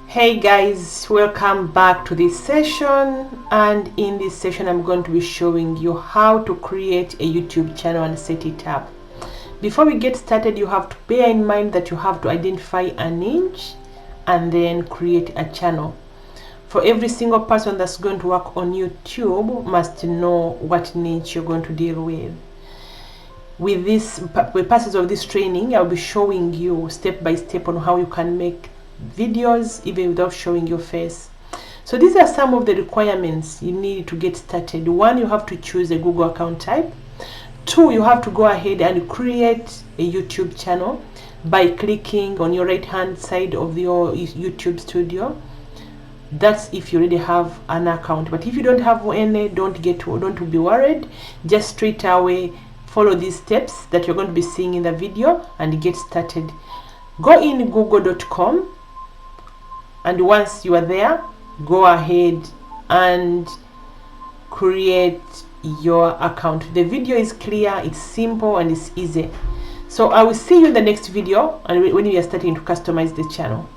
Hey guys, welcome back to this session, and in this session I'm going to be showing you how to create a YouTube channel and set it up. Before we get started, you have to bear in mind that you have to identify a niche and then create a channel. For every single person that's going to work on YouTube must know what niche you're going to deal with. With the purpose of this training, I'll be showing you step by step on how you can make videos even without showing your face. So these are some of the requirements you need to get started. One, you have to choose a Google account type. Two, you have to go ahead and create a YouTube channel by clicking on your right hand side of your YouTube studio. That's if you already have an account, but if you don't have any, don't be worried. Just straight away follow these steps that you're going to be seeing in the video and get started. Go in google.com, and once you are there, go ahead and create your account. The video is clear, it's simple, and it's easy. So I will see you in the next video and when we are starting to customize the channel.